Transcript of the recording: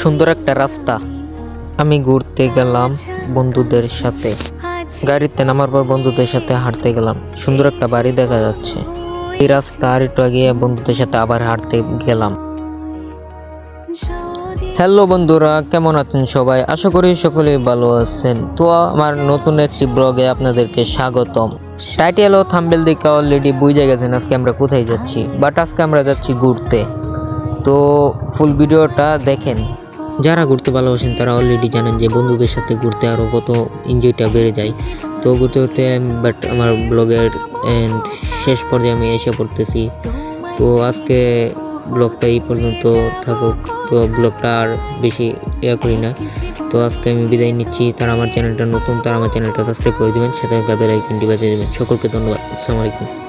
সুন্দর একটা রাস্তা। আমি ঘুরতে গেলাম বন্ধুদের সাথে, গাড়িতে নামার পর বন্ধুদের সাথে হাঁটতে গেলাম। সুন্দর একটা বাড়ি দেখা যাচ্ছে। এই রাস্তা আর একটু আগে বন্ধুদের সাথে আবার হাঁটতে গেলাম। হ্যালো বন্ধুরা, কেমন আছেন সবাই? আশা করি সকলেই ভালো আছেন। তো আমার নতুন একটি ব্লগে আপনাদেরকে স্বাগতম। টাইটেল ও থাম্বনেল দেখে অলরেডি বুঝে গেছেন আজকে আমরা কোথায় যাচ্ছি, বাট আজকে আমরা যাচ্ছি ঘুরতে। তো ফুল ভিডিওটা দেখেন। যারা ঘুরতে ভালোবাসেন তারা অলরেডি জানেন যে বন্ধুদের সাথে ঘুরতে আরও কত এনজয়টা বেড়ে যায়। তো ঘুরতে ঘুরতে বাট আমার ব্লগের শেষ পর্যায়ে আমি এসে পড়তেছি। তো আজকে ব্লগটা এই পর্যন্ত থাকুক। তো ব্লগটা আর বেশি করি না। তো আজকে আমি বিদায় নিচ্ছি। তারা আমার চ্যানেলটা নতুন, তারা আমার চ্যানেলটা সাবস্ক্রাইব করে দেবেন, সাথে বেল আইকনটি বাজিয়ে দেবেন। সকলকে ধন্যবাদ। আসসালামু আলাইকুম।